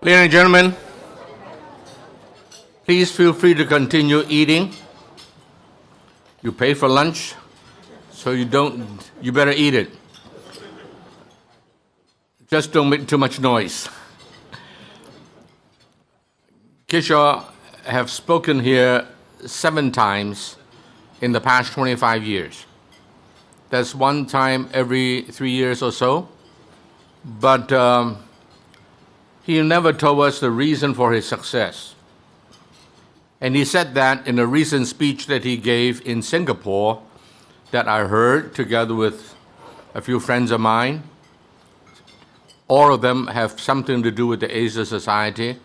Ladies and gentlemen, please feel free to continue eating. You pay for lunch, so you better eat it. Just don't make too much noise. Kishore have spoken here 7 times in the past 25 years. That's one time every 3 years or so. But he never told us the reason for his success. And he said that in a recent speech that he gave in Singapore that I heard together with a few friends of mine. All of them have something to do with the Asia Society.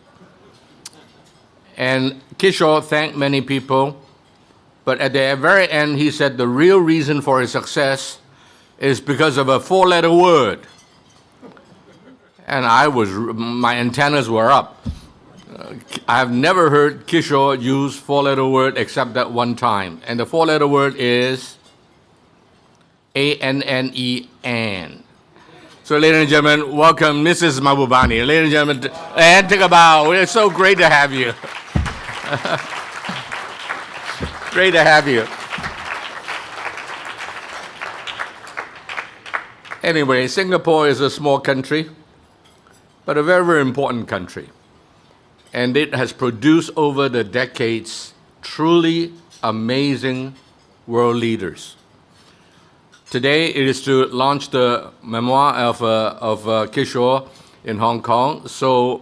And Kishore thanked many people, but at the very end he said the real reason for his success is because of a 4-letter word. And my antennas were up. I have never heard Kishore use 4-letter word except that one time. And the 4-letter word is A-N-N-E, Ann. So ladies and gentlemen, welcome Mrs. Mahbubani. Ladies and gentlemen, and take a bow. It's so great to have you. Great to have you. Anyway, Singapore is a small country, but a very, very important country. And it has produced over the decades truly amazing world leaders. Today it is to launch the memoir of Kishore in Hong Kong. So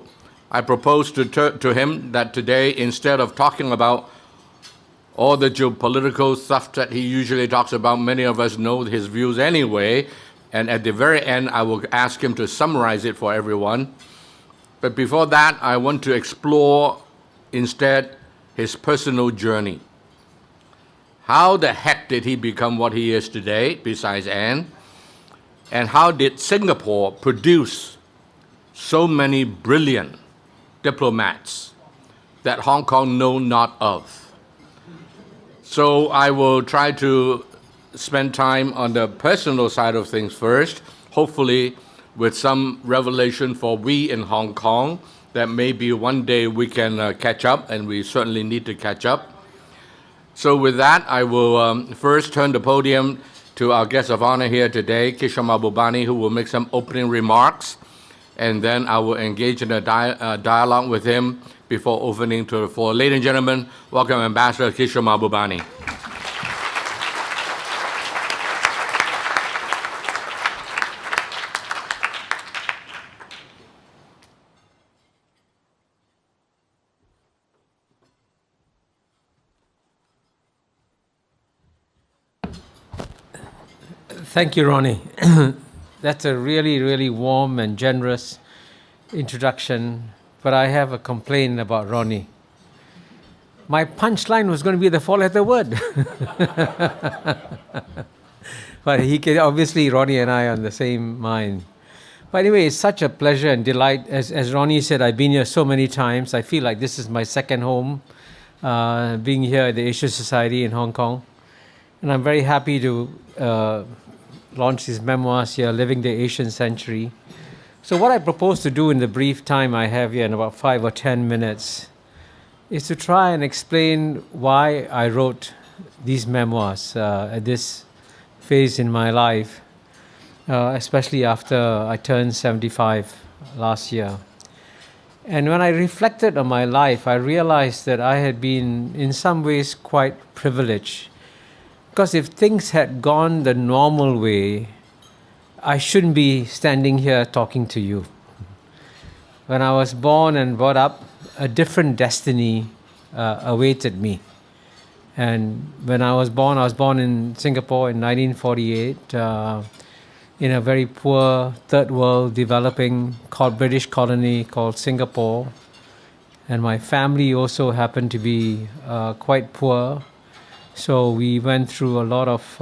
I propose to him that today, instead of talking about all the geopolitical stuff that he usually talks about, many of us know his views anyway, and at the very end I will ask him to summarize it for everyone. But before that, I want to explore instead his personal journey. How the heck did he become what he is today, besides Anne? And how did Singapore produce so many brilliant diplomats that Hong Kong know not of? So I will try to spend time on the personal side of things first, hopefully with some revelation for we in Hong Kong that maybe one day we can catch up, and we certainly need to catch up. So with that, I will first turn the podium to our guest of honor here today, Kishore Mahbubani, who will make some opening remarks, and then I will engage in a dialogue with him before opening to the floor. Ladies and gentlemen, welcome Ambassador Kishore Mahbubani. Thank you, Ronnie. That's a really, really warm and generous introduction, but I have a complaint about Ronnie. My punchline was going to be the 4-letter word. But obviously Ronnie and I are on the same mind. But anyway, it's such a pleasure and delight. As Ronnie said, I've been here so many times. I feel like this is my second home, being here at the Asia Society in Hong Kong. And I'm very happy to launch these memoirs here, Living the Asian Century. So what I propose to do in the brief time I have here, in about 5 or 10 minutes, is to try and explain why I wrote these memoirs at this phase in my life, especially after I turned 75 last year. And when I reflected on my life, I realized that I had been in some ways quite privileged. Because if things had gone the normal way, I shouldn't be standing here talking to you. When I was born and brought up, a different destiny awaited me. And when I was born in Singapore in 1948, in a very poor third world developing British colony called Singapore. And my family also happened to be quite poor. So we went through a lot of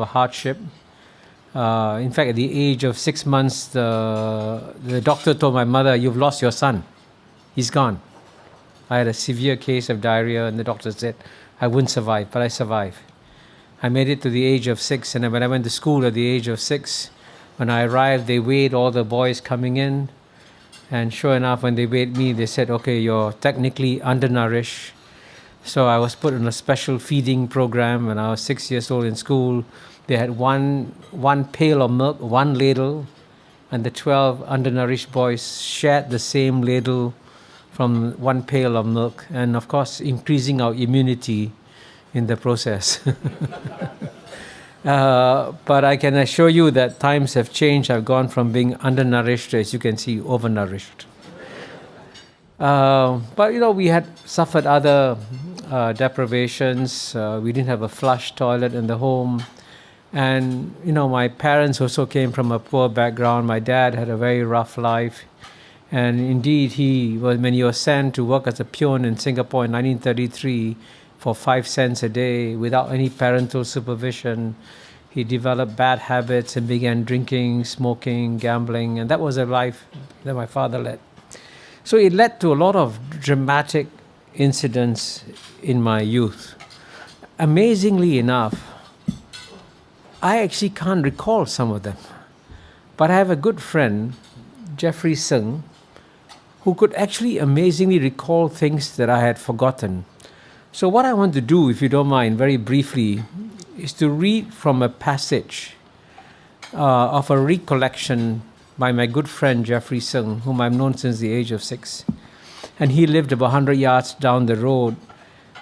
hardship. In fact, at the age of 6 months, the doctor told my mother, "You've lost your son. He's gone." I had a severe case of diarrhea, and the doctor said I wouldn't survive, but I survived. I made it to the age of 6, and when I went to school at the age of 6, when I arrived, they weighed all the boys coming in, And sure enough, when they weighed me, they said, okay, you're technically undernourished. So I was put on a special feeding program when I was 6 years old in school. They had one pail of milk, one ladle, and the 12 undernourished boys shared the same ladle from one pail of milk, and of course, increasing our immunity in the process. But I can assure you that times have changed. I've gone from being undernourished to, as you can see, overnourished. But we had suffered other deprivations. We didn't have a flush toilet in the home. And, my parents also came from a poor background. My dad had a very rough life. And indeed, when he was sent to work as a peon in Singapore in 1933 for 5 cents a day without any parental supervision, he developed bad habits and began drinking, smoking, gambling. And that was a life that my father led. So it led to a lot of dramatic incidents in my youth. Amazingly enough, I actually can't recall some of them. But I have a good friend, Jeffrey Sung, who could actually amazingly recall things that I had forgotten. So what I want to do, if you don't mind, very briefly, is to read from a passage of a recollection by my good friend Jeffrey Sung, whom I've known since the age of 6. And he lived about 100 yards down the road.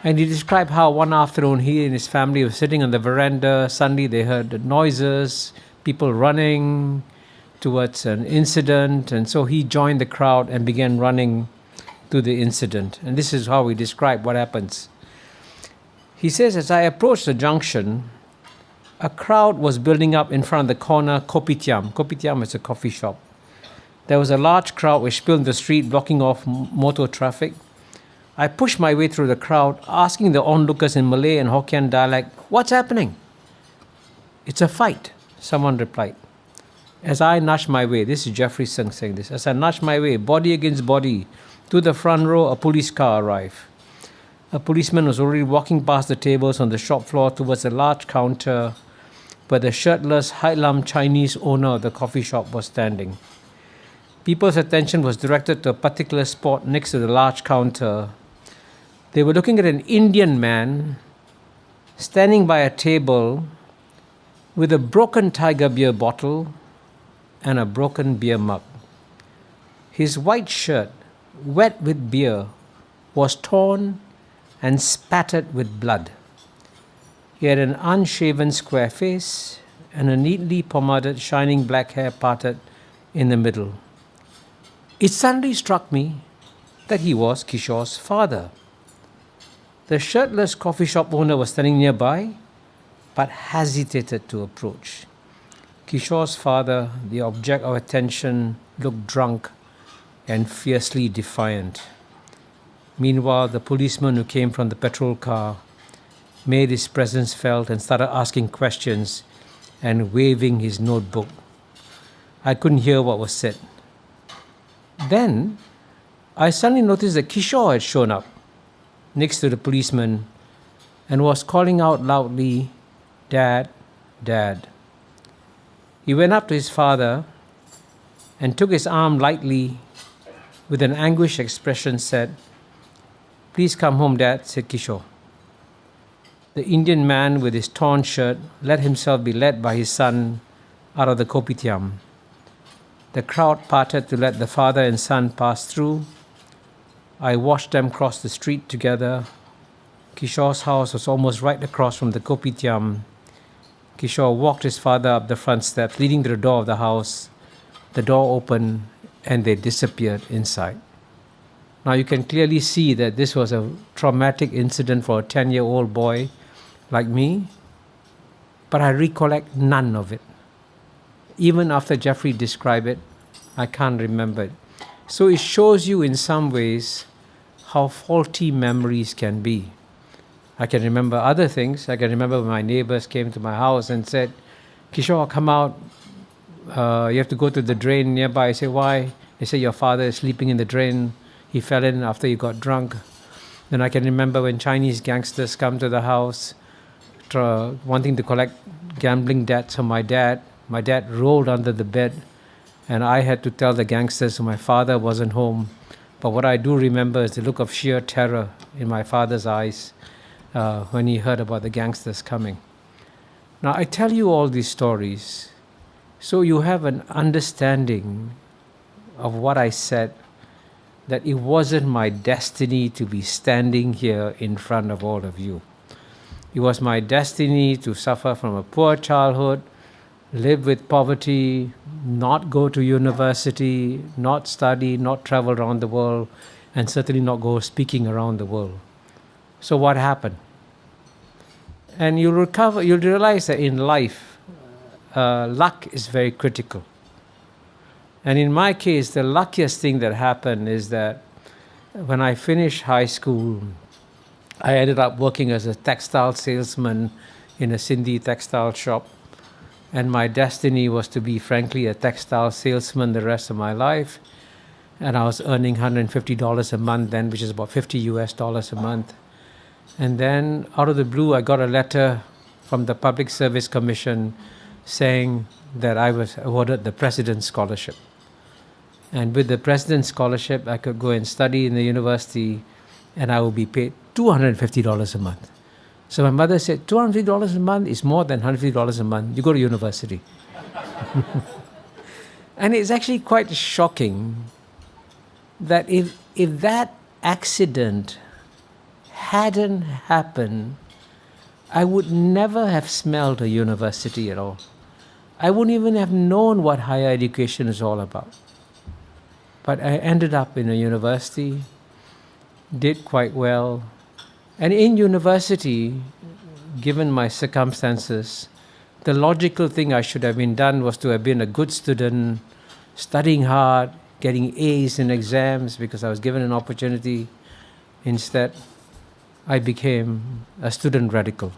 And he described how one afternoon he and his family were sitting on the veranda. Suddenly they heard the noises, people running towards an incident. And so he joined the crowd and began running to the incident. And this is how he described what happens. He says, as I approached the junction, a crowd was building up in front of the corner Kopitiam. Kopitiam is a coffee shop. There was a large crowd which spilled the street, blocking off motor traffic. I pushed my way through the crowd, asking the onlookers in Malay and Hokkien dialect, "What's happening?" "It's a fight," someone replied. As I nudged my way, this is Jeffrey Sung saying this, as I nudged my way, body against body, to the front row, a police car arrived. A policeman was already walking past the tables on the shop floor towards a large counter where the shirtless, Hailam Chinese owner of the coffee shop was standing. People's attention was directed to a particular spot next to the large counter. They were looking at an Indian man standing by a table with a broken Tiger beer bottle and a broken beer mug. His white shirt, wet with beer, was torn and spattered with blood. He had an unshaven square face and a neatly pomaded shining black hair parted in the middle. It suddenly struck me that he was Kishore's father. The shirtless coffee shop owner was standing nearby, but hesitated to approach. Kishore's father, the object of attention, looked drunk and fiercely defiant. Meanwhile, the policeman who came from the patrol car made his presence felt and started asking questions and waving his notebook. I couldn't hear what was said. Then, I suddenly noticed that Kishore had shown up next to the policeman and was calling out loudly, "Dad, Dad." He went up to his father and took his arm lightly. With an anguished expression said, "Please come home, Dad," said Kishore. The Indian man with his torn shirt let himself be led by his son out of the kopitiam. The crowd parted to let the father and son pass through. I watched them cross the street together. Kishore's house was almost right across from the kopitiam. Kishore walked his father up the front steps, leading to the door of the house. The door opened and they disappeared inside. Now you can clearly see that this was a traumatic incident for a 10-year-old boy like me, but I recollect none of it. Even after Jeffrey described it, I can't remember it. So it shows you in some ways how faulty memories can be. I can remember other things. I can remember when my neighbors came to my house and said, "Kishore, come out. You have to go to the drain nearby." I say, "Why?" They say, "Your father is sleeping in the drain. He fell in after he got drunk." Then I can remember when Chinese gangsters come to the house wanting to collect gambling debts from my dad. My dad rolled under the bed And I had to tell the gangsters my father wasn't home. But what I do remember is the look of sheer terror in my father's eyes when he heard about the gangsters coming. Now, I tell you all these stories so you have an understanding of what I said, that it wasn't my destiny to be standing here in front of all of you. It was my destiny to suffer from a poor childhood, live with poverty, not go to university, not study, not travel around the world, and certainly not go speaking around the world. So what happened? And you'll realize that in life, luck is very critical. And in my case, the luckiest thing that happened is that when I finished high school, I ended up working as a textile salesman in a Sindhi textile shop. And my destiny was to be, frankly, a textile salesman the rest of my life. And I was earning $150 a month then, which is about $50 a month. And then, out of the blue, I got a letter from the Public Service Commission saying that I was awarded the President's Scholarship. And with the President's Scholarship, I could go and study in the university, and I would be paid $250 a month. So my mother said, $250 a month is more than $150 a month. You go to university. And it's actually quite shocking that if that accident hadn't happened, I would never have smelled a university at all. I wouldn't even have known what higher education is all about. But I ended up in a university, did quite well. And in university, given my circumstances, the logical thing I should have been done was to have been a good student, studying hard, getting A's in exams because I was given an opportunity. Instead, I became a student radical.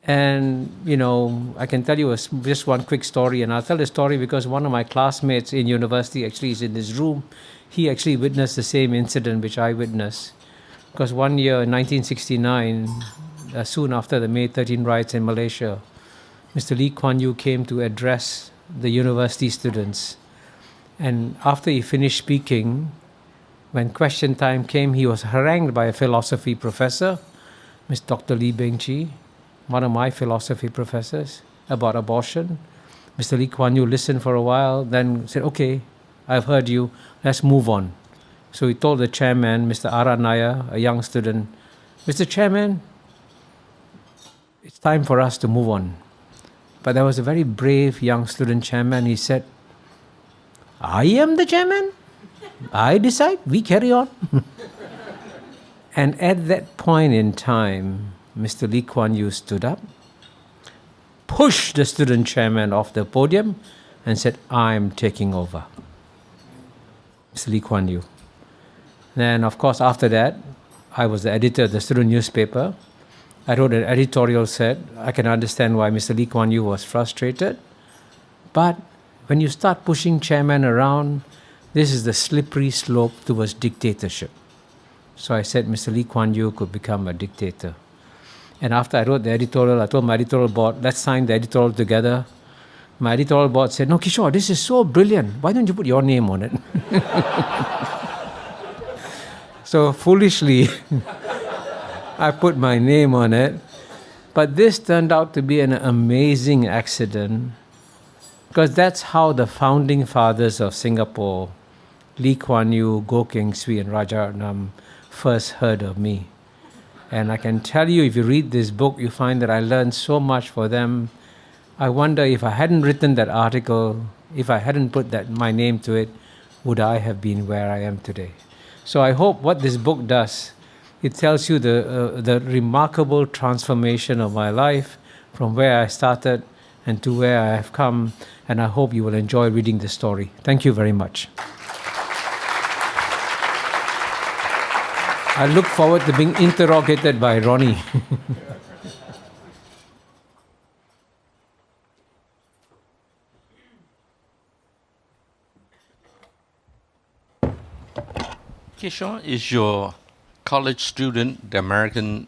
And, I can tell you just one quick story, and I'll tell the story because one of my classmates in university actually is in this room. He actually witnessed the same incident which I witnessed. Because one year in 1969, soon after the May 13 riots in Malaysia, Mr. Lee Kuan Yew came to address the university students. And after he finished speaking, when question time came, he was harangued by a philosophy professor, Ms. Dr. Lee Beng Chi, one of my philosophy professors, about abortion. Mr. Lee Kuan Yew listened for a while, then said, okay, I've heard you, let's move on. So he told the chairman, Mr. Ara Naya, a young student, Mr. Chairman, it's time for us to move on. But there was a very brave young student chairman. He said, I am the chairman. I decide. We carry on. And at that point in time, Mr. Lee Kuan Yew stood up, pushed the student chairman off the podium, and said, I'm taking over. Mr. Lee Kuan Yew. Then, of course, after that, I was the editor of the student newspaper. I wrote an editorial said, I can understand why Mr. Lee Kuan Yew was frustrated. But when you start pushing chairman around, this is the slippery slope towards dictatorship. So I said Mr. Lee Kuan Yew could become a dictator. And after I wrote the editorial, I told my editorial board, let's sign the editorial together. My editorial board said, no, Kishore, this is so brilliant. Why don't you put your name on it? So foolishly, I put my name on it. But this turned out to be an amazing accident because that's how the founding fathers of Singapore, Lee Kuan Yew, Goh Keng Swee, and Rajaratnam, first heard of me. And I can tell you, if you read this book, you find that I learned so much for them. I wonder if I hadn't written that article, if I hadn't put my name to it, would I have been where I am today? So I hope what this book does, it tells you the remarkable transformation of my life from where I started and to where I have come. And I hope you will enjoy reading the story. Thank you very much. I look forward to being interrogated by Ronnie. Kishore, is your college student, the American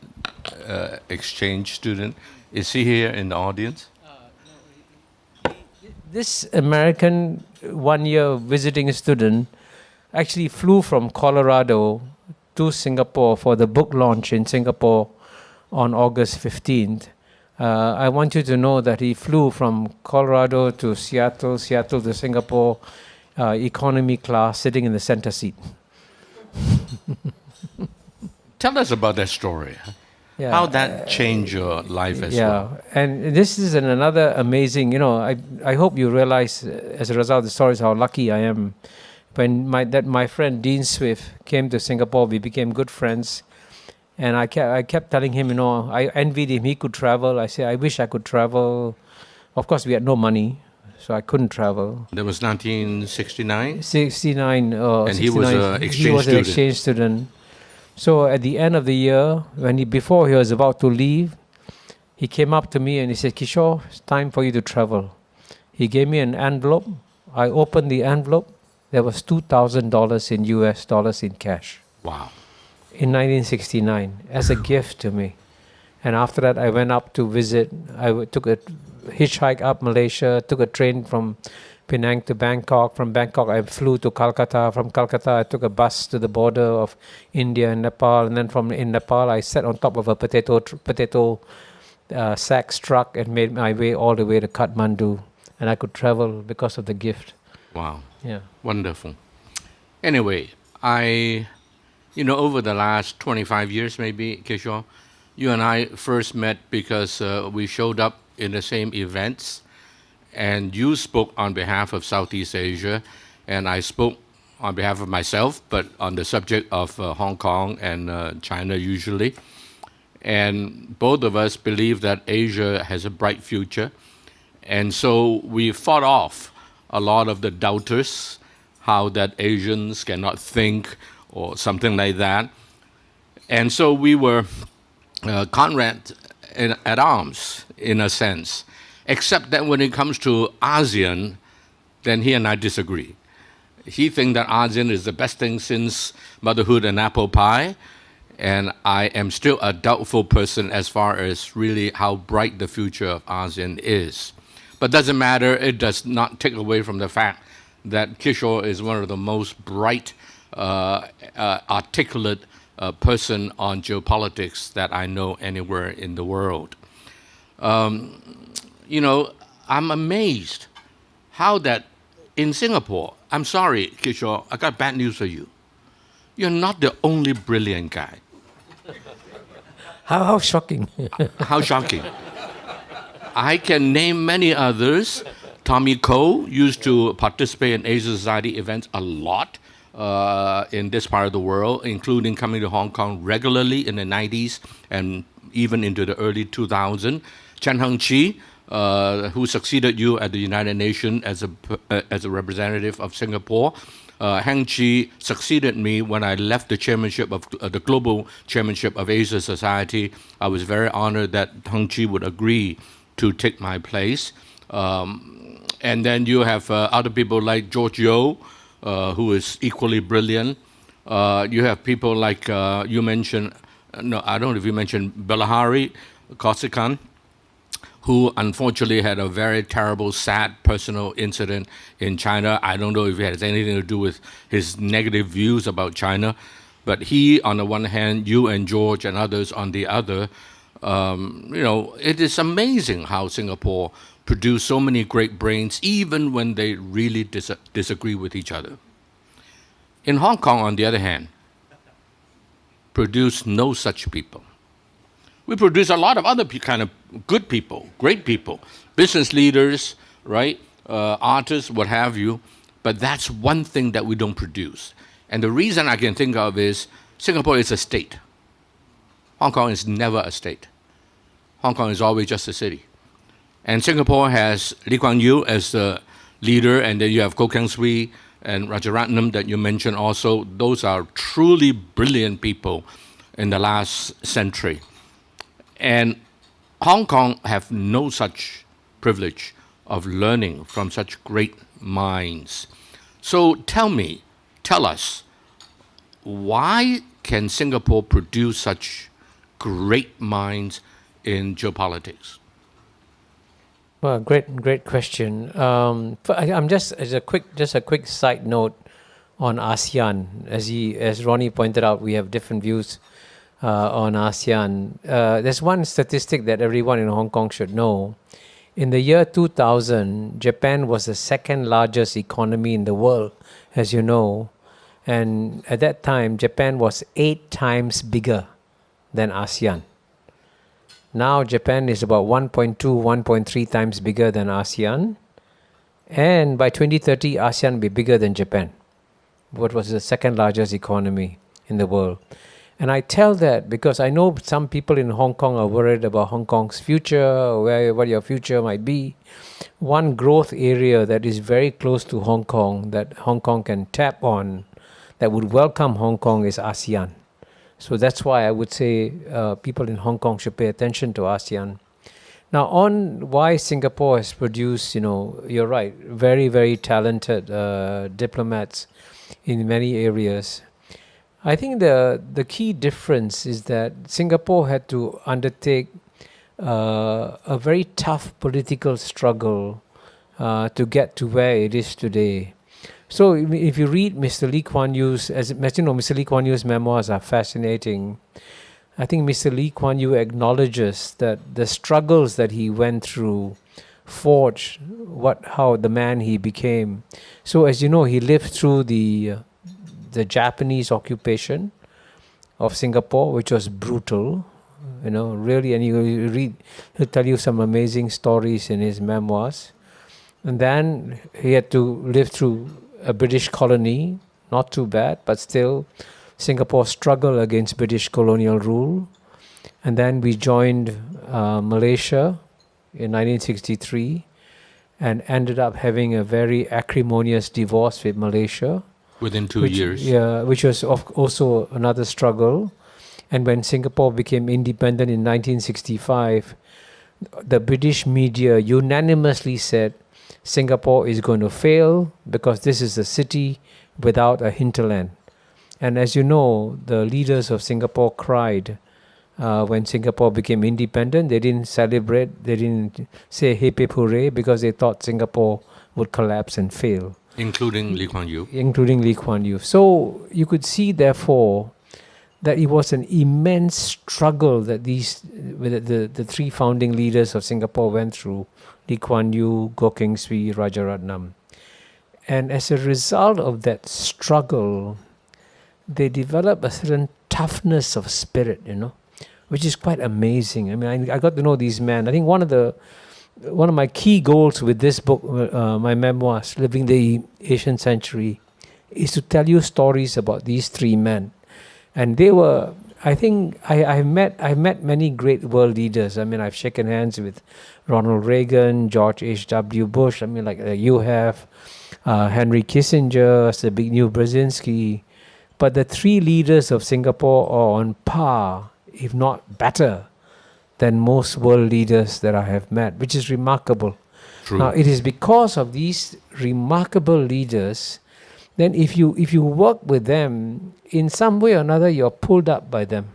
exchange student, is he here in the audience? This American one-year visiting student actually flew from Colorado to Singapore for the book launch in Singapore on August 15th. I want you to know that he flew from Colorado to Seattle, Seattle to Singapore, economy class, sitting in the center seat. Tell us about that story. Yeah. How that changed your life as well. Yeah, and this is another amazing, I hope you realize as a result of the stories how lucky I am. When my friend Dean Swift came to Singapore, we became good friends. And I kept telling him, I envied him, he could travel. I said, I wish I could travel. Of course, we had no money, so I couldn't travel. That was 1969? 69. And he was an exchange He was student. an exchange student. So at the end of the year, before he was about to leave, he came up to me and he said, Kishore, it's time for you to travel. He gave me an envelope. I opened the envelope. There was $2,000 in US dollars in cash. Wow. In 1969, as a gift to me. And after that, I went up to visit. I took a hitchhike up Malaysia, took a train from Penang to Bangkok. From Bangkok, I flew to Calcutta. From Calcutta, I took a bus to the border of India and Nepal. And then in Nepal, I sat on top of a potato sacks truck and made my way all the way to Kathmandu. And I could travel because of the gift. Wow. Yeah. Wonderful. Anyway, over the last 25 years maybe, Kishore, you and I first met because we showed up in the same events, and you spoke on behalf of Southeast Asia, and I spoke on behalf of myself, but on the subject of Hong Kong and China usually. And both of us believe that Asia has a bright future, and so we fought off a lot of the doubters, how that Asians cannot think, or something like that. And so we were comrades at arms, in a sense, except that when it comes to ASEAN, then he and I disagree. He thinks that ASEAN is the best thing since motherhood and apple pie, and I am still a doubtful person as far as really how bright the future of ASEAN is. But doesn't matter, it does not take away from the fact that Kishore is one of the most bright, articulate person on geopolitics that I know anywhere in the world. I'm amazed how that in Singapore, I'm sorry, Kishore, I got bad news for you. You're not the only brilliant guy. How shocking. How shocking. I can name many others. Tommy Koh used to participate in Asia Society events a lot in this part of the world, including coming to Hong Kong regularly in the 90s and even into the early 2000s. Chen Heng-chi, who succeeded you at the United Nations as a representative of Singapore. Heng-chi succeeded me when I left the chairmanship of the global chairmanship of Asia Society. I was very honored that Heng-chi would agree to take my place. And then you have other people like George Yeo, who is equally brilliant. You have people like you mentioned, no, I don't know if you mentioned Bilahari Kausikan, who unfortunately had a very terrible, sad personal incident in China. I don't know if it has anything to do with his negative views about China, but he, on the one hand, you and George and others on the other, it is amazing how Singapore produce so many great brains, even when they really disagree with each other. In Hong Kong, on the other hand, produce no such people. We produce a lot of other kind of good people, great people, business leaders, right, artists, what have you, but that's one thing that we don't produce. And the reason I can think of is Singapore is a state. Hong Kong is never a state. Hong Kong is always just a city. And Singapore has Lee Kuan Yew as the leader, and then you have Goh Keng Swee and Rajaratnam that you mentioned also. Those are truly brilliant people in the last century. And Hong Kong have no such privilege of learning from such great minds. So tell us, why can Singapore produce such great minds in geopolitics? Well, great question. I'm just a quick side note on ASEAN. As Ronnie pointed out, we have different views on ASEAN. There's one statistic that everyone in Hong Kong should know. In the year 2000, Japan was the second largest economy in the world, as you know. And at that time, Japan was 8 times bigger than ASEAN. Now Japan is about 1.2, 1.3 times bigger than ASEAN. And by 2030, ASEAN will be bigger than Japan, what was the second largest economy in the world. And I tell that because I know some people in Hong Kong are worried about Hong Kong's future, what your future might be. One growth area that is very close to Hong Kong, that Hong Kong can tap on, that would welcome Hong Kong, is ASEAN. So that's why I would say people in Hong Kong should pay attention to ASEAN. Now, on why Singapore has produced, you're right, very, very talented diplomats in many areas. I think the key difference is that Singapore had to undertake a very tough political struggle to get to where it is today. So if you read Mr. Lee Kuan Yew's, as you know, Mr. Lee Kuan Yew's memoirs are fascinating. I think Mr. Lee Kuan Yew acknowledges that the struggles that he went through forged how the man he became. So as you know, he lived through the Japanese occupation of Singapore, which was brutal, really, and he'll tell you some amazing stories in his memoirs. And then he had to live through a British colony, not too bad, but still Singapore struggled against British colonial rule. And then we joined Malaysia in 1963 and ended up having a very acrimonious divorce with Malaysia. Within 2 years. Yeah, which was also another struggle. And when Singapore became independent in 1965, the British media unanimously said Singapore is going to fail because this is a city without a hinterland. And as you know, the leaders of Singapore cried when Singapore became independent. They didn't celebrate, they didn't say hey pip hooray because they thought Singapore would collapse and fail. Including Lee Kuan Yew. Including Lee Kuan Yew. So you could see, therefore, that it was an immense struggle that the three founding leaders of Singapore went through, Lee Kuan Yew, Goh Keng Swee, Rajaratnam. And as a result of that struggle, they developed a certain toughness of spirit, which is quite amazing. I mean, I got to know these men. I think one of my key goals with this book, my memoirs, Living the Asian Century, is to tell you stories about these three men. And they were, I think, I've met many great world leaders. I mean, I've shaken hands with Ronald Reagan, George H.W. Bush. I mean, like you have Henry Kissinger, Zbigniew Brzezinski. But the three leaders of Singapore are on par, if not better, than most world leaders that I have met, which is remarkable. True. Now, it is because of these remarkable leaders, then if you work with them, in some way or another, you're pulled up by them.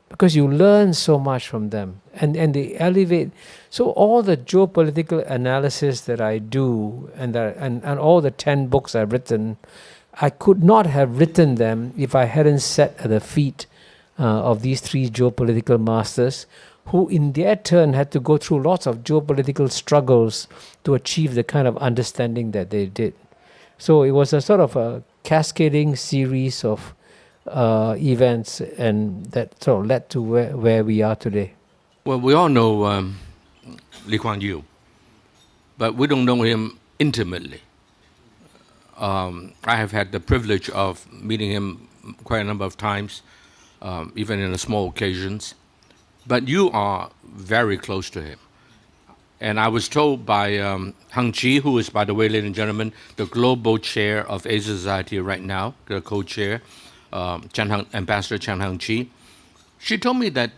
Because you learn so much from them. And they elevate. So all the geopolitical analysis that I do, and all the 10 books I've written, I could not have written them if I hadn't sat at the feet of these three geopolitical masters, who in their turn had to go through lots of geopolitical struggles to achieve the kind of understanding that they did. So it was a sort of a cascading series of events, and that sort of led to where we are today. Well, we all know Lee Kuan Yew, but we don't know him intimately. I have had the privilege of meeting him quite a number of times, even in small occasions. But you are very close to him. And I was told by Hang Chi, who is, by the way, ladies and gentlemen, the global chair of Asia Society right now, the co-chair, Ambassador Chan Hang Chi. She told me that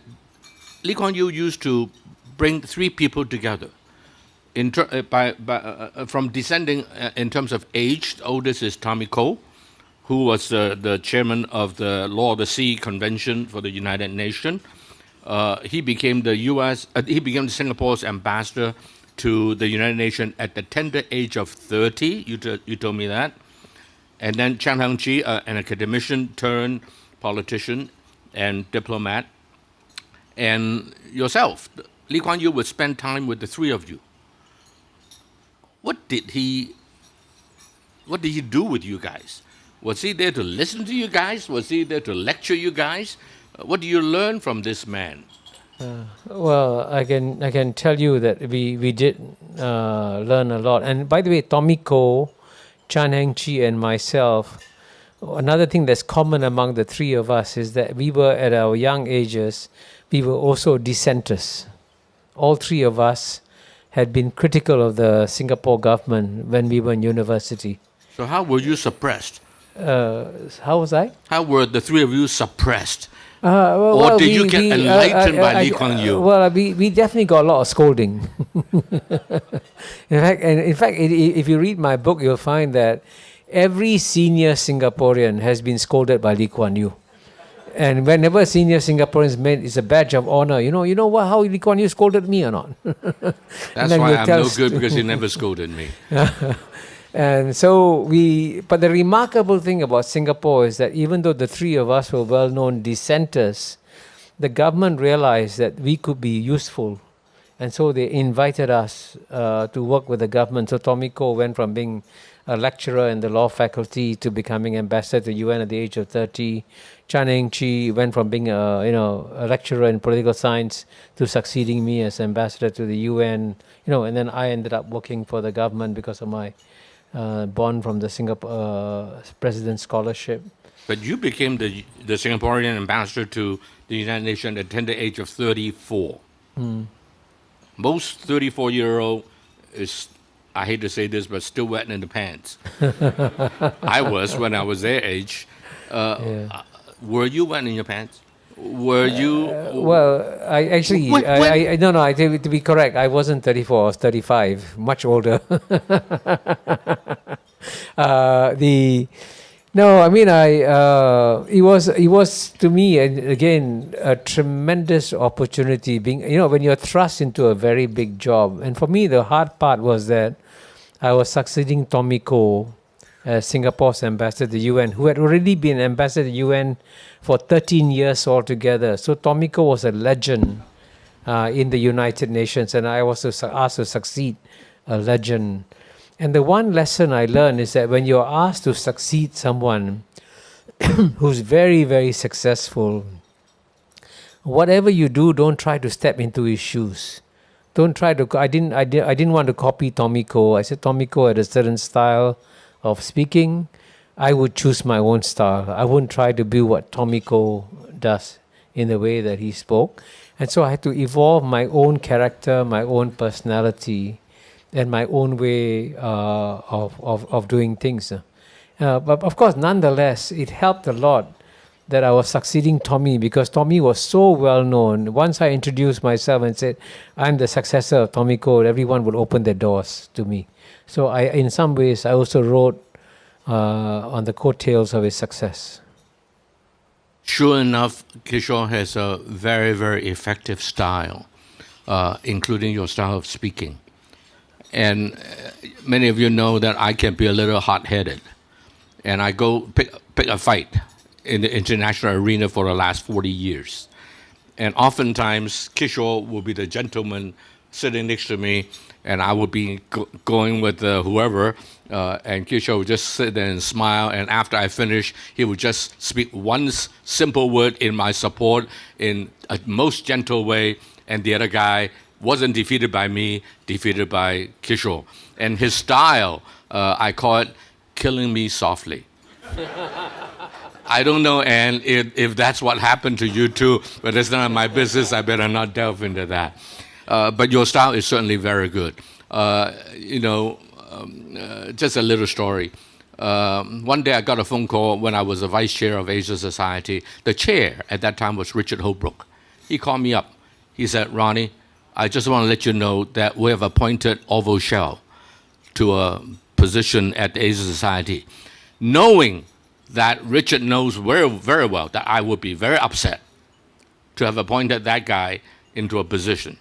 Lee Kuan Yew used to bring three people together. From descending in terms of age, the oldest is Tommy Cole, who was the chairman of the Law of the Sea Convention for the United Nations. He became Singapore's ambassador to the United Nations at the tender age of 30. You told me that. And then CHANG, an academician turned politician and diplomat. And yourself, Lee Kuan Yew would spend time with the three of you. What did he do with you guys? Was he there to listen to you guys? Was he there to lecture you guys? What do you learn from this man? Well, I can tell you that we did learn a lot. And by the way, Tommy Koh, Chan Heng Chi, and myself, another thing that's common among the three of us is that we were, at our young ages, we were also dissenters. All three of us had been critical of the Singapore government when we were in university. So how were you suppressed? How was I? How were the three of you suppressed? Or did you get enlightened by Lee Kuan Yew? Well, we definitely got a lot of scolding. In fact, if you read my book, you'll find that every senior Singaporean has been scolded by Lee Kuan Yew. And whenever senior Singaporeans met, it's a badge of honor. You know what? How Lee Kuan Yew scolded me or not? That's why I'm no good, because he never scolded me. And so but the remarkable thing about Singapore is that even though the three of us were well-known dissenters, the government realized that we could be useful. And so they invited us to work with the government. So Tommy Koh went from being a lecturer in the law faculty to becoming ambassador to UN at the age of 30. Chan Heng Chi went from being a lecturer in political science to succeeding me as ambassador to the UN. And then I ended up working for the government because of my bond from the Singapore President's Scholarship. But you became the Singaporean ambassador to the United Nations at the tender age of 34. Most 34-year-old is, I hate to say this, but still wet in the pants. I was when I was their age. Were you wet in your pants? Were you? Well, I actually, I to be correct, I wasn't 34, I was 35, much older. It was to me, again, a tremendous opportunity being, when you're thrust into a very big job. And for me, the hard part was that I was succeeding Tommy Koh as Singapore's ambassador to the UN, who had already been ambassador to the UN for 13 years altogether. So Tommy Koh was a legend in the United Nations, and I was asked to succeed a legend. And the one lesson I learned is that when you're asked to succeed someone who's very, very successful, whatever you do, don't try to step into his shoes. Don't try to. I didn't want to copy Tommy Koh. I said Tommy Koh had a certain style of speaking. I would choose my own style. I wouldn't try to do what Tommy Koh does in the way that he spoke. And so I had to evolve my own character, my own personality, and my own way of doing things. But of course, nonetheless, it helped a lot that I was succeeding Tommy, because Tommy was so well known. Once I introduced myself and said, I'm the successor of Tommy Koh, everyone would open their doors to me. So in some ways, I also wrote on the coattails of his success. Sure enough, Kishore has a very, very effective style, including your style of speaking. And many of you know that I can be a little hot-headed. And I go pick a fight in the international arena for the last 40 years. And oftentimes, Kishore will be the gentleman sitting next to me, and I would be going with whoever, and Kishore would just sit there and smile, and after I finish, he would just speak one simple word in my support in a most gentle way, and the other guy wasn't defeated by me, defeated by Kishore. And his style, I call it killing me softly. I don't know, Anne, if that's what happened to you too, but it's none of my business. I better not delve into that. But your style is certainly very good. Just a little story. One day I got a phone call when I was the vice chair of Asia Society. The chair at that time was Richard Holbrooke. He called me up. He said, Ronnie, I just want to let you know that we have appointed Orville Schell to a position at the Asia Society, knowing that Richard knows very, very well that I would be very upset to have appointed that guy into a position.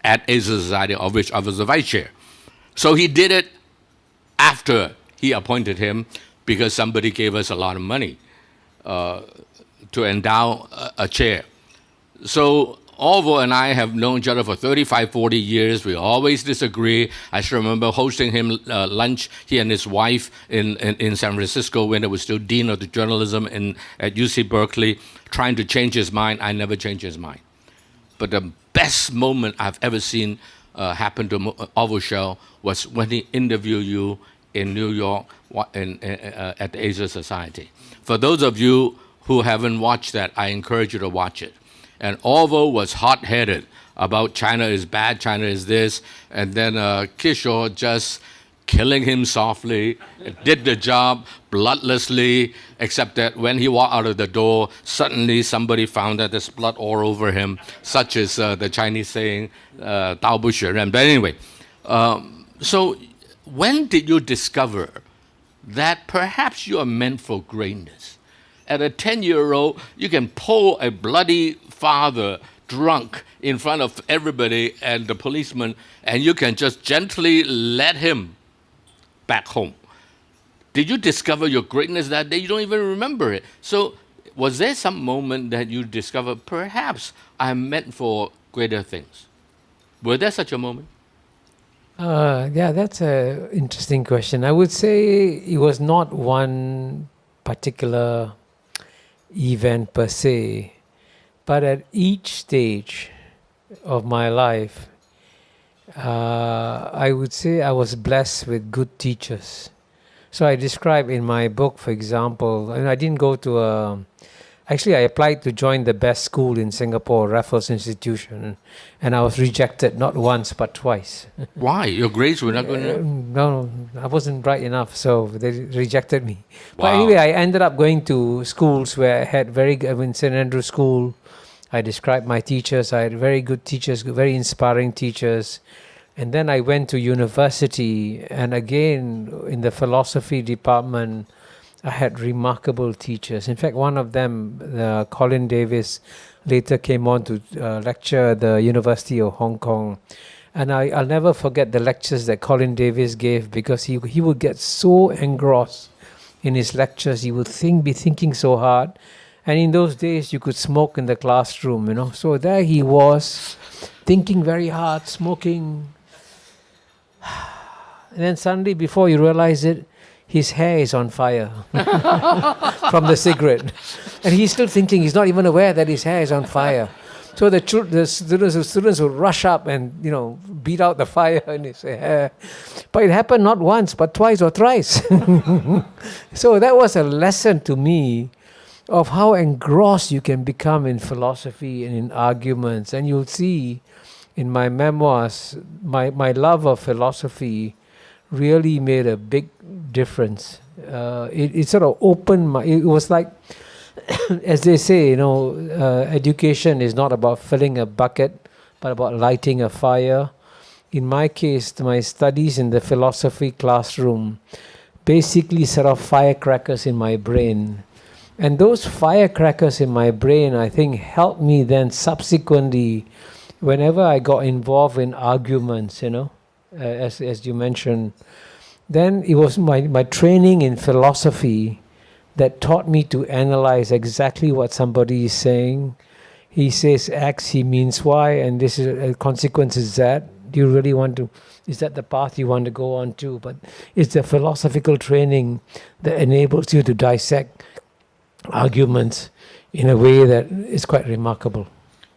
at Asia Society, of which I was the vice chair. So he did it after he appointed him because somebody gave us a lot of money to endow a chair. So Orville and I have known each other for 35, 40 years. We always disagree. I still remember hosting him lunch, he and his wife, in San Francisco when he was still dean of the journalism at UC Berkeley, trying to change his mind. I never changed his mind. But the best moment I've ever seen happen to Orville Schell was when he interviewed you in New York at the Asia Society. For those of you who haven't watched that, I encourage you to watch it. And Orville was hot-headed about China is bad, China is this, and then Kishore just killing him softly, did the job bloodlessly, except that when he walked out of the door, suddenly somebody found that there's blood all over him, such as the Chinese saying, 刀不血刃. But anyway, so when did you discover that perhaps you are meant for greatness? At a 10-year-old, you can pull a bloody father drunk in front of everybody and the policeman, and you can just gently let him back home. Did you discover your greatness that day? You don't even remember it. So was there some moment that you discovered, perhaps I'm meant for greater things? Was there such a moment? Yeah, that's an interesting question. I would say it was not one particular event per se, but at each stage of my life, I would say I was blessed with good teachers. So I describe in my book, for example, and I didn't go to actually I applied to join the best school in Singapore, Raffles Institution, and I was rejected not once but twice. Why? Your grades were not good enough? No, I wasn't bright enough, so they rejected me. Wow. But anyway, I ended up going to schools where I had very good, in St. Andrew School, I described my teachers, I had very good teachers, very inspiring teachers. And then I went to university, and again, in the philosophy department, I had remarkable teachers. In fact, one of them, Colin Davis, later came on to lecture at the University of Hong Kong. And I'll never forget the lectures that Colin Davis gave, because he would get so engrossed in his lectures. He would be thinking so hard. And in those days, you could smoke in the classroom, you know. So there he was, thinking very hard, smoking. And then suddenly, before you realize it, his hair is on fire from the cigarette. And he's still thinking, he's not even aware that his hair is on fire. So the students would rush up and, beat out the fire in his hair. But it happened not once, but twice or thrice. So that was a lesson to me of how engrossed you can become in philosophy and in arguments. And you'll see in my memoirs, my love of philosophy really made a big difference. It sort of opened it was like, as they say, education is not about filling a bucket, but about lighting a fire. In my case, my studies in the philosophy classroom basically set off firecrackers in my brain. And those firecrackers in my brain, I think, helped me then subsequently, whenever I got involved in arguments, as you mentioned, then it was my training in philosophy that taught me to analyze exactly what somebody is saying. He says X, he means Y, and this is a consequence is Z. Do you really want to, is that the path you want to go on to? But it's the philosophical training that enables you to dissect arguments in a way that is quite remarkable.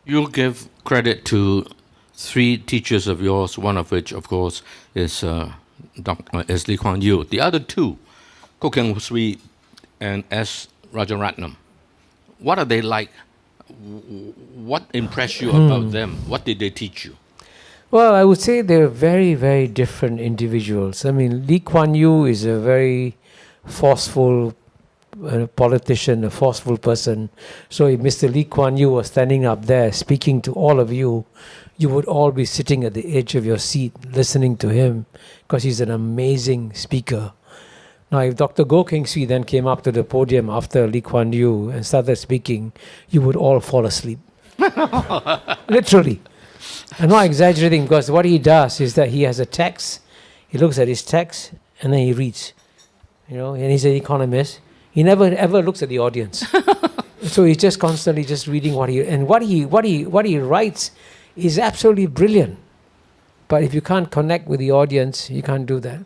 You'll give credit to 3 teachers of yours, one of which, of course, is Lee Kuan Yew. The other 2, Kok Keng Swee and S. Rajaratnam. What are they like? What impressed you about them? What did they teach you? Well, I would say they're very, very different individuals. I mean, Lee Kuan Yew is a very forceful politician, a forceful person. So if Mr. Lee Kuan Yew was standing up there speaking to all of you, you would all be sitting at the edge of your seat listening to him, because he's an amazing speaker. Now, if Dr. Goh Keng Swee then came up to the podium after Lee Kuan Yew and started speaking, you would all fall asleep. Literally. I'm not exaggerating, because what he does is that he has a text, he looks at his text, and then he reads. And he's an economist. He never ever looks at the audience. So he's just constantly just reading what he writes is absolutely brilliant. But if you can't connect with the audience, you can't do that.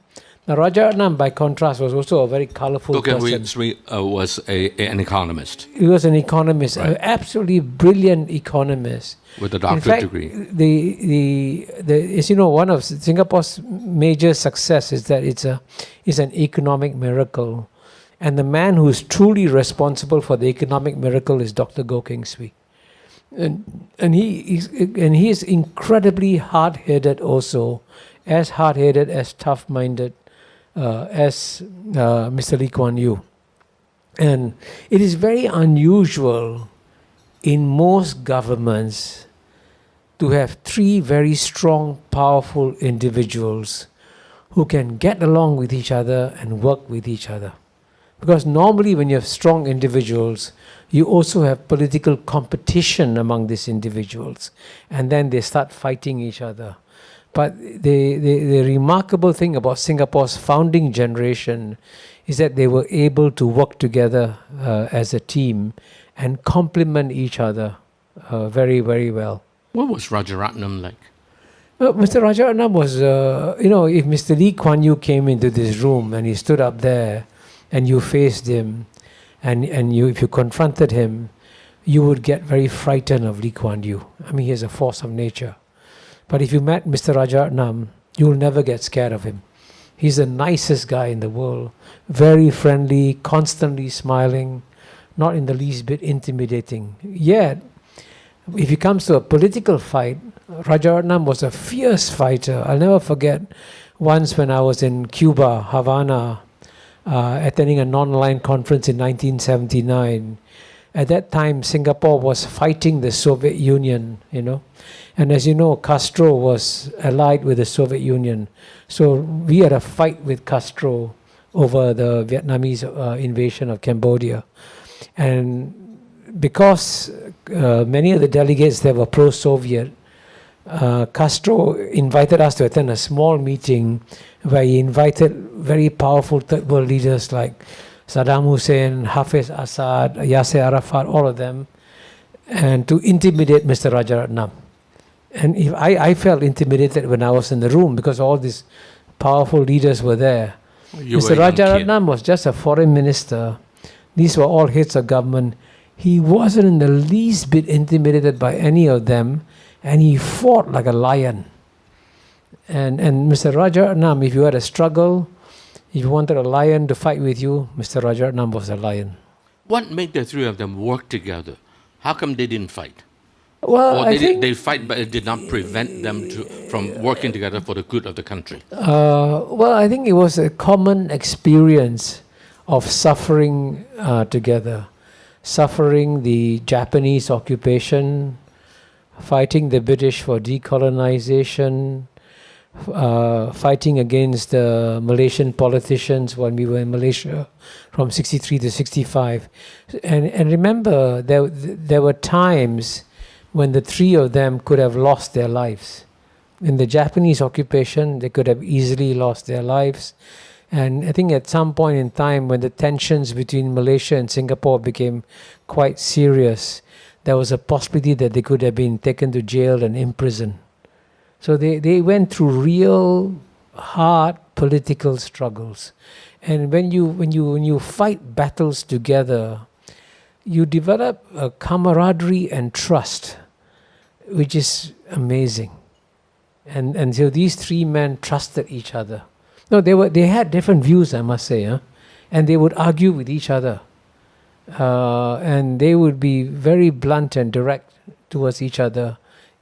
Now, Rajaratnam, by contrast, was also a very colorful person. Sri was an economist. He was an economist, right. An absolutely brilliant economist. With a doctorate degree. As you know, one of Singapore's major success is that it's an economic miracle. And the man who is truly responsible for the economic miracle is Dr. Goh Keng Swee. And he is incredibly hard-headed also, as hard-headed, as tough-minded as Mr. Lee Kuan Yew. And it is very unusual in most governments to have three very strong, powerful individuals who can get along with each other and work with each other. Because normally when you have strong individuals, you also have political competition among these individuals. And then they start fighting each other. But the remarkable thing about Singapore's founding generation is that they were able to work together as a team and complement each other very, very well. What was Rajaratnam like? Mr. Rajaratnam was, if Mr. Lee Kuan Yew came into this room and he stood up there and you faced him and if you confronted him, you would get very frightened of Lee Kuan Yew. I mean, he is a force of nature. But if you met Mr. Rajaratnam, you will never get scared of him. He's the nicest guy in the world, very friendly, constantly smiling, not in the least bit intimidating. Yet, if it comes to a political fight, Rajaratnam was a fierce fighter. I'll never forget once when I was in Cuba, Havana, attending a non-aligned conference in 1979. At that time, Singapore was fighting the Soviet Union, And as you know, Castro was allied with the Soviet Union. So we had a fight with Castro over the Vietnamese invasion of Cambodia. And because many of the delegates there were pro-Soviet, Castro invited us to attend a small meeting where he invited very powerful third world leaders like Saddam Hussein, Hafiz Assad, Yasser Arafat, all of them, and to intimidate Mr. Rajaratnam. And I felt intimidated when I was in the room because all these powerful leaders were there. Mr. Rajaratnam was just a foreign minister. These were all heads of government. He wasn't in the least bit intimidated by any of them, and he fought like a lion. And Mr. Rajaratnam, if you had a struggle, if you wanted a lion to fight with you, Mr. Rajaratnam was a lion. What made the three of them work together? How come they didn't fight? Well, they fight, but it did not prevent them from working together for the good of the country. I think it was a common experience of suffering together. Suffering the Japanese occupation, fighting the British for decolonization, fighting against the Malaysian politicians when we were in Malaysia from 63 to 65. And remember, there were times when the three of them could have lost their lives. In the Japanese occupation, they could have easily lost their lives. And I think at some point in time, when the tensions between Malaysia and Singapore became quite serious, there was a possibility that they could have been taken to jail and imprisoned. So they went through real hard political struggles. And when you fight battles together, you develop a camaraderie and trust, which is amazing. And so these three men trusted each other. No, they had different views, I must say, and they would argue with each other. And they would be very blunt and direct towards each other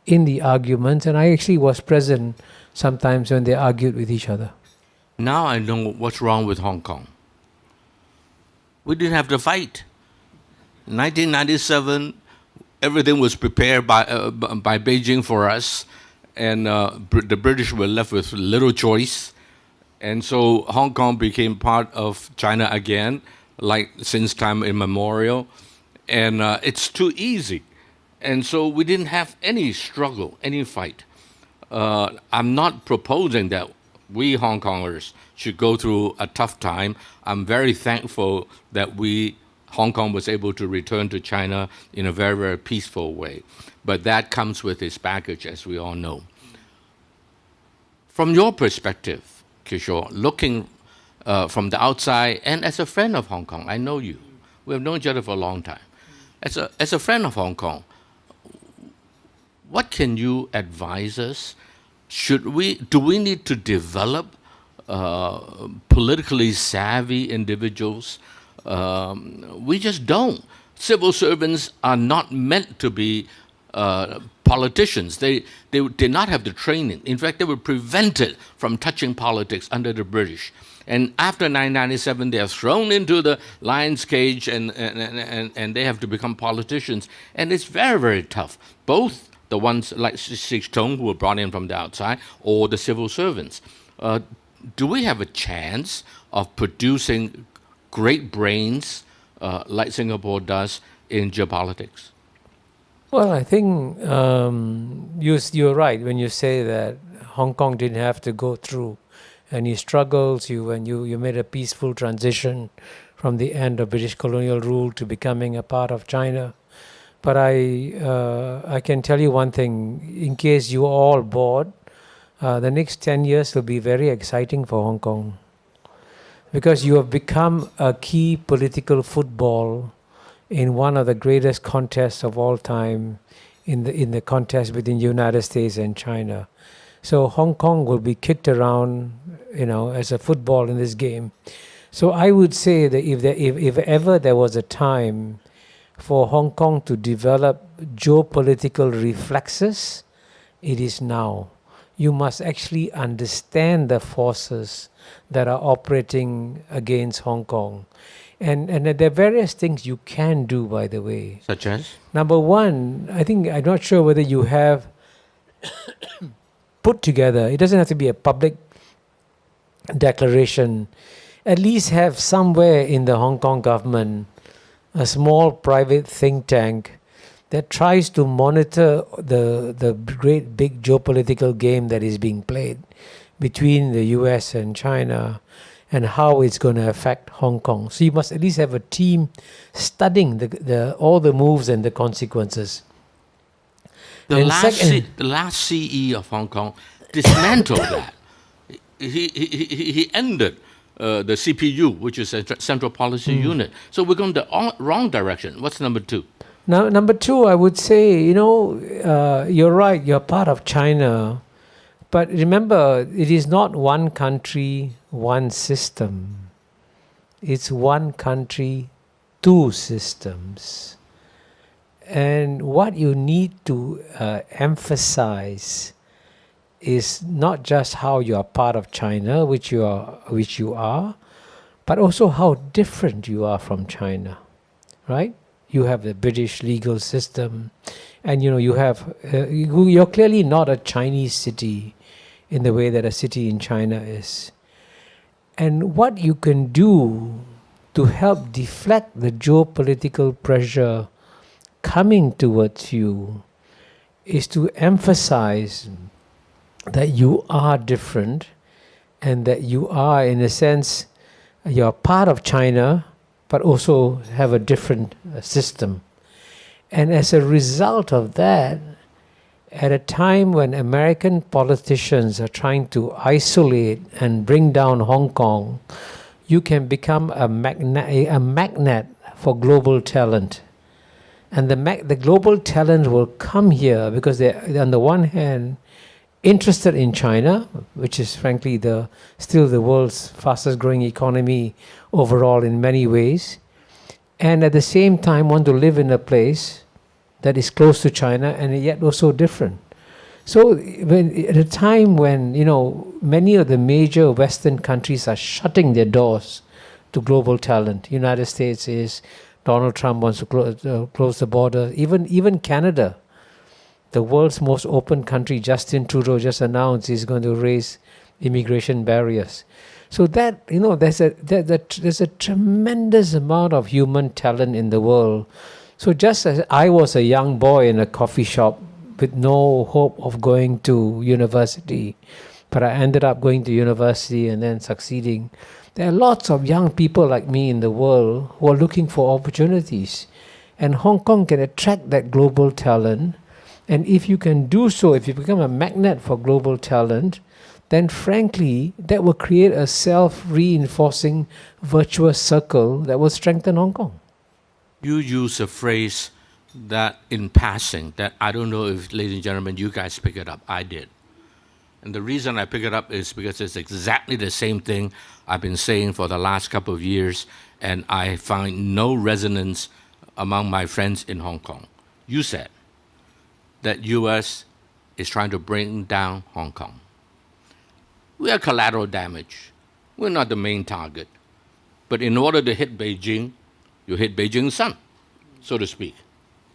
in the arguments. And I actually was present sometimes when they argued with each other. Now I know what's wrong with Hong Kong. We didn't have to fight. In 1997, everything was prepared by Beijing for us, and the British were left with little choice. And so Hong Kong became part of China again, like since time immemorial. And it's too easy. And so we didn't have any struggle, any fight. I'm not proposing that we Hong Kongers should go through a tough time. I'm very thankful that Hong Kong was able to return to China in a very, very peaceful way. But that comes with its baggage, as we all know. From your perspective, Kishore, looking from the outside, and as a friend of Hong Kong, I know you. We have known each other for a long time. As a friend of Hong Kong, what can you advise us? Do we need to develop politically savvy individuals? We just don't. Civil servants are not meant to be politicians. They did not have the training. In fact, they were prevented from touching politics under the British. And after 1997, they are thrown into the lion's cage and they have to become politicians. And it's very, very tough. Both the ones like CHANG who were brought in from the outside or the civil servants. Do we have a chance of producing great brains like Singapore does in geopolitics? Well, I think you're right when you say that Hong Kong didn't have to go through any struggles. You made a peaceful transition from the end of British colonial rule to becoming a part of China. But I can tell you one thing, in case you are all bored, the next 10 years will be very exciting for Hong Kong, because you have become a key political football in one of the greatest contests of all time, in the contest between the United States and China. So Hong Kong will be kicked around, as a football in this game. So I would say that if ever there was a time for Hong Kong to develop geopolitical reflexes, it is now. You must actually understand the forces that are operating against Hong Kong. And there are various things you can do, by the way. Such as? Number one, I'm not sure whether you have put together, it doesn't have to be a public declaration, at least have somewhere in the Hong Kong government a small private think tank that tries to monitor the great big geopolitical game that is being played between the US and China, and how it's going to affect Hong Kong. So you must at least have a team studying all the moves and the consequences. The last CE of Hong Kong dismantled that. He ended the CPU, which is a Central Policy Unit. So we're going the wrong direction. What's number two? Now, number two, I would say, you're right, you're part of China. But remember, it is not one country, one system. It's one country, two systems. And what you need to emphasize is not just how you are part of China, which you are, but also how different you are from China, right? You have the British legal system, and you're clearly not a Chinese city in the way that a city in China is. And what you can do to help deflect the geopolitical pressure coming towards you is to emphasize that you are different, and that you are, in a sense, you're part of China, but also have a different system. And as a result of that, at a time when American politicians are trying to isolate and bring down Hong Kong, you can become a magnet for global talent. And the global talent will come here because they're, on the one hand, interested in China, which is frankly still the world's fastest growing economy overall in many ways, and at the same time want to live in a place that is close to China and yet also different. So at a time when many of the major Western countries are shutting their doors to global talent, United States is, Donald Trump wants to close the border, even Canada, the world's most open country, Justin Trudeau just announced he's going to raise immigration barriers. So that there's a tremendous amount of human talent in the world. So just as I was a young boy in a coffee shop with no hope of going to university, but I ended up going to university and then succeeding. There are lots of young people like me in the world who are looking for opportunities. And Hong Kong can attract that global talent. And if you can do so, if you become a magnet for global talent, then frankly, that will create a self-reinforcing virtuous circle that will strengthen Hong Kong. You use a phrase that in passing, that I don't know if, ladies and gentlemen, you guys pick it up. I did. And the reason I pick it up is because it's exactly the same thing I've been saying for the last couple of years, and I find no resonance among my friends in Hong Kong. You said that U.S. is trying to bring down Hong Kong. We are collateral damage. We're not the main target. But in order to hit Beijing, you hit Beijing's son, so to speak.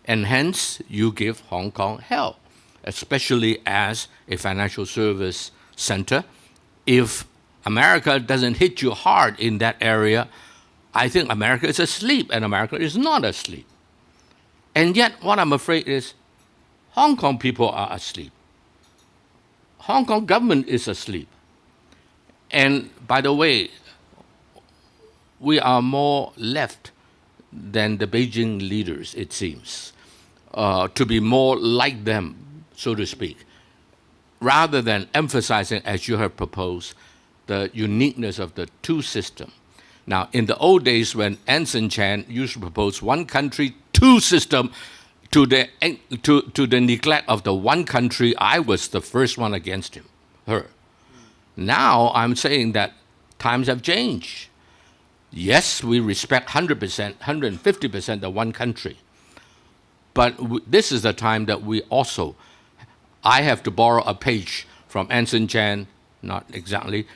And hence, you give Hong Kong hell, especially as a financial service center. If America doesn't hit you hard in that area, I think America is asleep, and America is not asleep. And yet, what I'm afraid is, Hong Kong people are asleep. Hong Kong government is asleep. And by the way, we are more left than the Beijing leaders, it seems, to be more like them, so to speak, rather than emphasizing, as you have proposed, the uniqueness of the two systems. Now, in the old days when Anson Chan used to propose one country, two system, to the neglect of the one country, I was the first one against her. Now I'm saying that times have changed. Yes, we respect 100%, 150% the one country. But this is the time that we also, I have to borrow a page from Anson Chan, not exactly,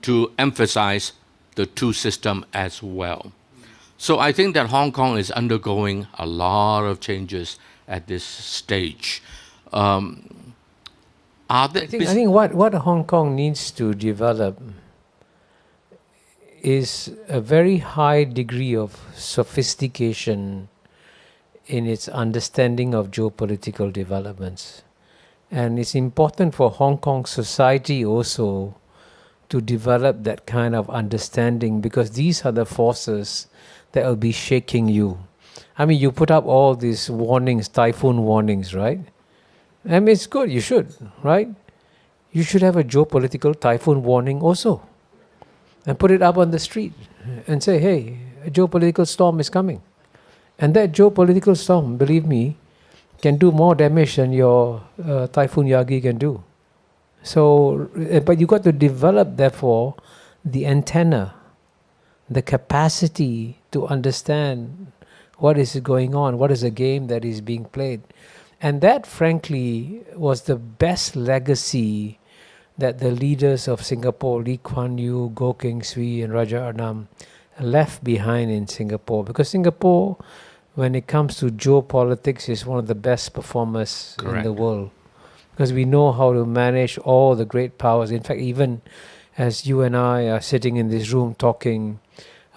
to emphasize the two system as well. So I think that Hong Kong is undergoing a lot of changes at this stage. I think what Hong Kong needs to develop is a very high degree of sophistication in its understanding of geopolitical developments. And it's important for Hong Kong society also to develop that kind of understanding, because these are the forces that will be shaking you. I mean, you put up all these warnings, typhoon warnings, right? I mean, it's good, you should, right? You should have a geopolitical typhoon warning also. And put it up on the street and say, hey, a geopolitical storm is coming. And that geopolitical storm, believe me, can do more damage than your Typhoon Yagi can do. So, but you got to develop, therefore, the antenna, the capacity to understand what is going on, what is the game that is being played. And that, frankly, was the best legacy that the leaders of Singapore, Lee Kuan Yew, Goh Keng Swee, and Raja Arnam, left behind in Singapore. Because Singapore, when it comes to geopolitics, is one of the best performers in the world. Because we know how to manage all the great powers. In fact, even as you and I are sitting in this room talking,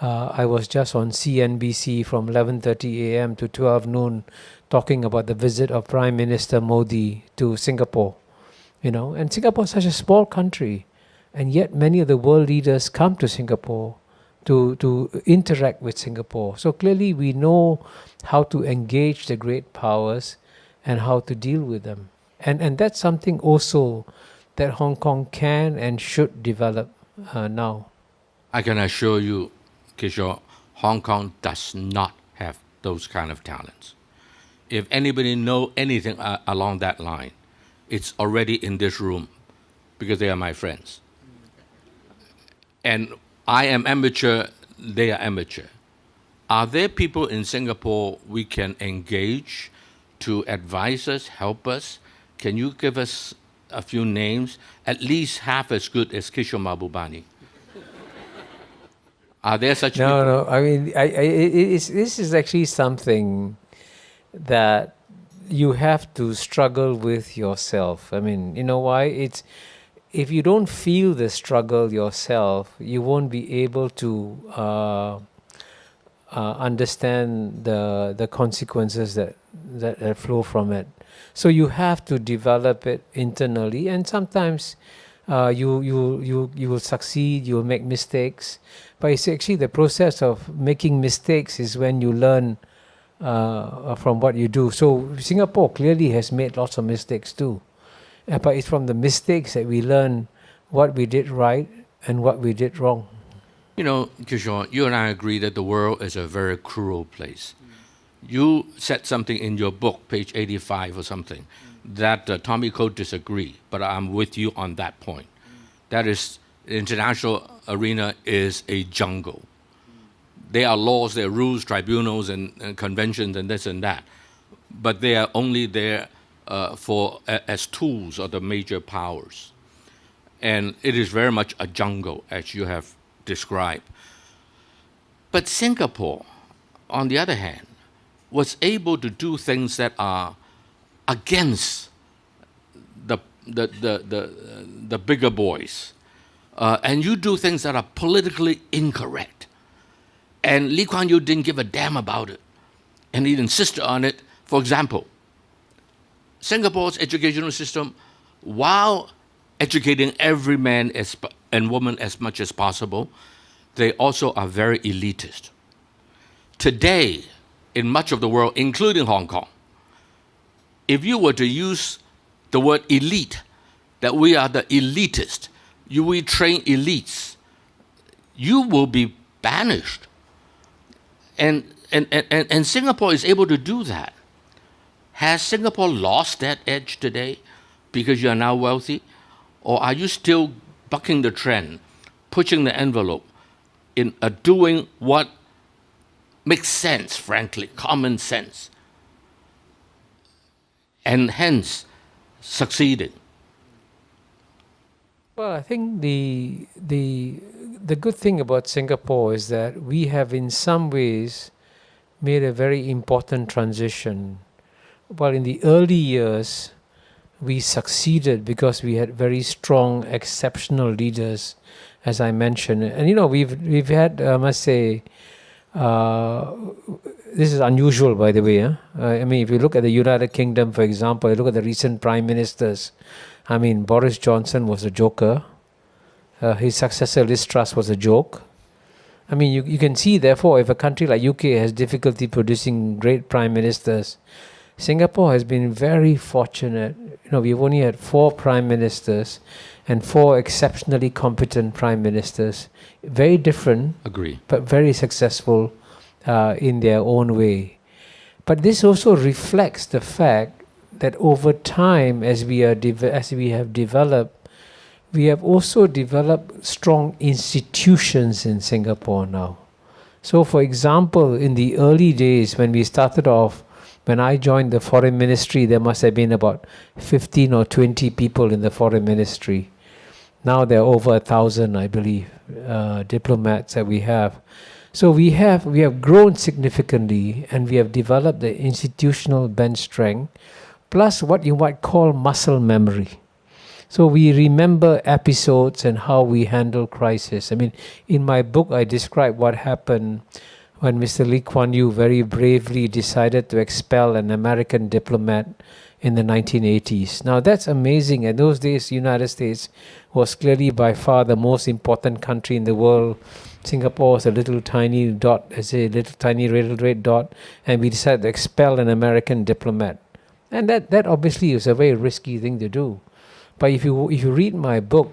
I was just on CNBC from 11:30 a.m. to 12 noon talking about the visit of Prime Minister Modi to Singapore. You know, and Singapore is such a small country, and yet many of the world leaders come to Singapore to interact with Singapore. So clearly we know how to engage the great powers and how to deal with them. And that's something also that Hong Kong can and should develop now. I can assure you, Kishore, Hong Kong does not have those kind of talents. If anybody know anything along that line, it's already in this room, because they are my friends. And I am amateur, they are amateur. Are there people in Singapore we can engage to advise us, help us? Can you give us a few names, at least half as good as Kishore Mahbubani? Are there such people? No. I mean, this is actually something that you have to struggle with yourself. I mean, you know why? It's if you don't feel the struggle yourself, you won't be able to understand the consequences that flow from it. So you have to develop it internally, and sometimes you will succeed, you will make mistakes, but it's actually the process of making mistakes is when you learn from what you do. So Singapore clearly has made lots of mistakes too, but it's from the mistakes that we learn what we did right and what we did wrong. You know, Kishore, you and I agree that the world is a very cruel place. You said something in your book, page 85 or something, that Tommy Coe disagree, but I'm with you on that point. That is, the international arena is a jungle. There are laws, there are rules, tribunals, and conventions, and this and that. But they are only there as tools of the major powers. And it is very much a jungle, as you have described. But Singapore, on the other hand, was able to do things that are against the bigger boys. And you do things that are politically incorrect. And Lee Kuan Yew didn't give a damn about it. And he insisted on it. For example, Singapore's educational system, while educating every man and woman as much as possible, they also are very elitist. Today, in much of the world, including Hong Kong, if you were to use the word elite, that we are the elitist, we train elites, you will be banished. And Singapore is able to do that. Has Singapore lost that edge today because you are now wealthy? Or are you still bucking the trend, pushing the envelope, in doing what makes sense, frankly, common sense, and hence succeeding? Well, I think the good thing about Singapore is that we have in some ways made a very important transition. Well, in the early years, we succeeded because we had very strong, exceptional leaders, as I mentioned. And we've had, I must say, this is unusual, by the way. I mean, if you look at the United Kingdom, for example, you look at the recent prime ministers. I mean, Boris Johnson was a joker. His successor, Liz Truss, was a joke. I mean, you can see, therefore, if a country like UK has difficulty producing great prime ministers, Singapore has been very fortunate. We've only had 4 prime ministers and 4 exceptionally competent prime ministers. Very different, agree, but very successful in their own way. But this also reflects the fact that over time, as we have developed, we have also developed strong institutions in Singapore now. So, for example, in the early days when we started off, when I joined the foreign ministry, there must have been about 15 or 20 people in the foreign ministry. Now there are over 1,000, I believe, diplomats that we have. So we have grown significantly, and we have developed the institutional bench strength, plus what you might call muscle memory. So we remember episodes and how we handle crisis. I mean, in my book, I describe what happened when Mr. Lee Kuan Yew very bravely decided to expel an American diplomat in the 1980s. Now that's amazing. In those days, the United States was clearly by far the most important country in the world. Singapore was a little tiny dot, little tiny red dot, and we decided to expel an American diplomat. And that obviously is a very risky thing to do. But if you read my book,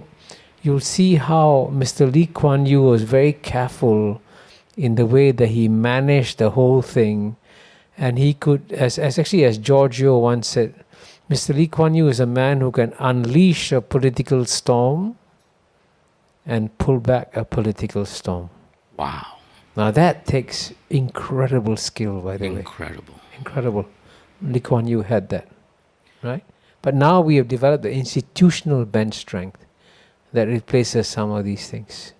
you'll see how Mr. Lee Kuan Yew was very careful in the way that he managed the whole thing. And he could, as Giorgio once said, Mr. Lee Kuan Yew is a man who can unleash a political storm and pull back a political storm. Wow. Now that takes incredible skill, by the way. Incredible. Lee Kuan Yew had that, right? But now we have developed the institutional bench strength that replaces some of these things.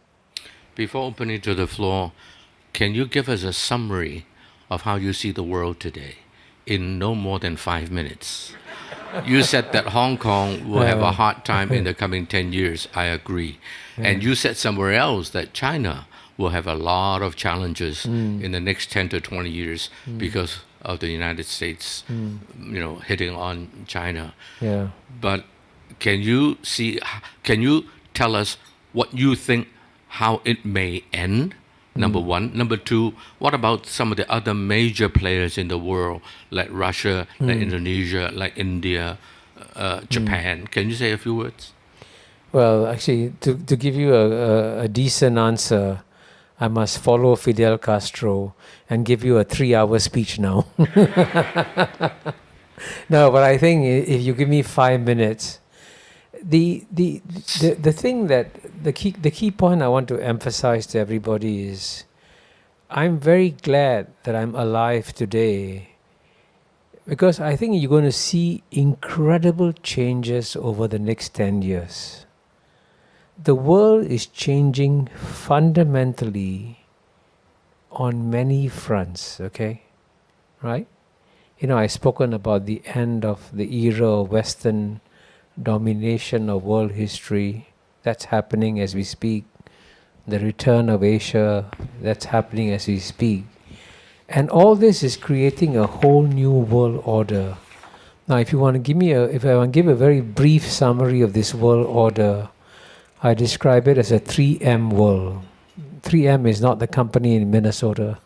Before opening to the floor, can you give us a summary of how you see the world today in no more than 5 minutes? You said that Hong Kong will have a hard time in the coming 10 years. I agree. And you said somewhere else that China will have a lot of challenges in the next 10 to 20 years because of the United States, hitting on China. Yeah. But can you tell us what you think, how it may end? Number one. Number two, what about some of the other major players in the world, like Russia, like Indonesia, like India, Japan? Can you say a few words? Well, actually, to give you a decent answer, I must follow Fidel Castro and give you a 3-hour speech now. No, but I think if you give me 5 minutes, the thing that the key point I want to emphasize to everybody is, I'm very glad that I'm alive today, because I think you're going to see incredible changes over the next 10 years. The world is changing fundamentally on many fronts, okay? Right? I've spoken about the end of the era of Western domination of world history. That's happening as we speak. The return of Asia, that's happening as we speak. And all this is creating a whole new world order. Now, if I want to give a very brief summary of this world order, I describe it as a 3M world. 3M is not the company in Minnesota.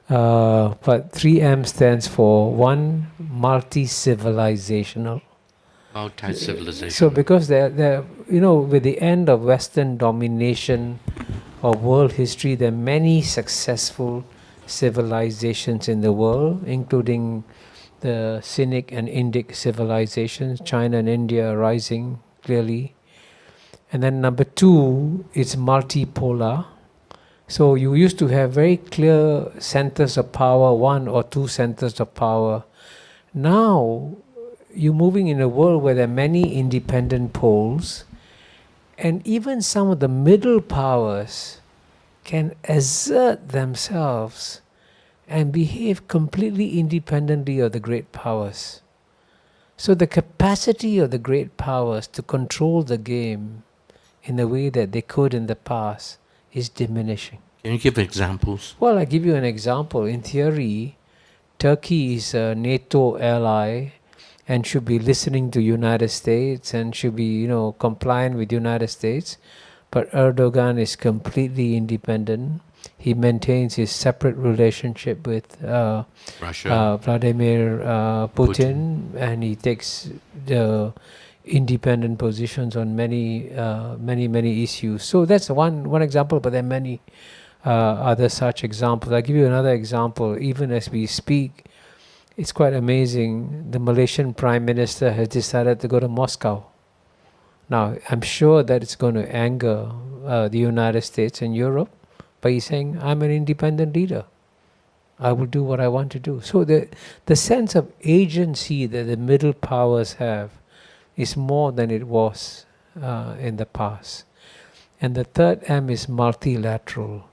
But 3M stands for one, multi-civilizational. Multi-civilization. So because they're with the end of Western domination of world history, there are many successful civilizations in the world, including the Sinic and Indic civilizations, China and India rising clearly. And then number two, it's multipolar. So you used to have very clear centers of power, 1 or 2 centers of power. Now, you're moving in a world where there are many independent poles, and even some of the middle powers can assert themselves and behave completely independently of the great powers. So the capacity of the great powers to control the game in the way that they could in the past is diminishing. Can you give examples? Well, I give you an example. In theory, Turkey is a NATO ally and should be listening to United States and should be, compliant with United States. But Erdogan is completely independent. He maintains his separate relationship with Russia, Vladimir Putin, and he takes the independent positions on many issues. So that's one example, but there are many other such examples. I'll give you another example. Even as we speak, it's quite amazing. The Malaysian Prime Minister has decided to go to Moscow. Now, I'm sure that it's going to anger the United States and Europe, but he's saying, I'm an independent leader. I will do what I want to do. So the sense of agency that the middle powers have is more than it was in the past. And the third M is multilateral.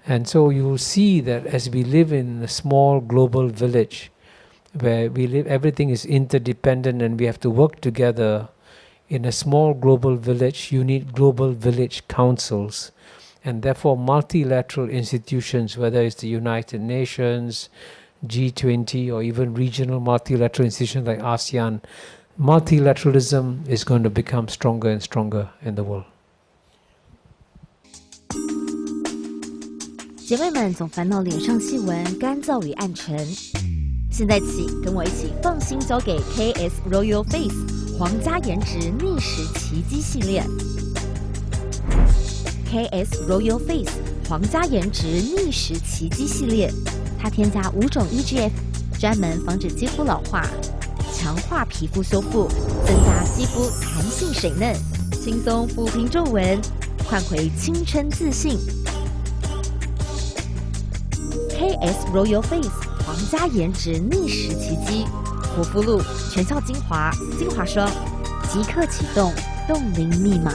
And so you will see that as we live in a small global village, where we live, everything is interdependent and we have to work together. In a small global village, you need global village councils. And therefore multilateral institutions, whether it's the United Nations, G20, or even regional multilateral institutions like ASEAN, multilateralism is going to become stronger and stronger in the world. 姐妹们总烦恼脸上细纹、干燥与暗沉，现在起跟我一起放心交给 KS Royal Face 皇家颜值逆时奇迹系列。KS Royal Face 皇家颜值逆时奇迹系列，它添加5种 EGF， 专门防止肌肤老化，强化皮肤修复，增加肌肤弹性水嫩，轻松抚平皱纹，换回青春自信。KS Royal Face 皇家颜值逆时奇迹，护肤露、全效精华、精华霜，即刻启动冻龄密码。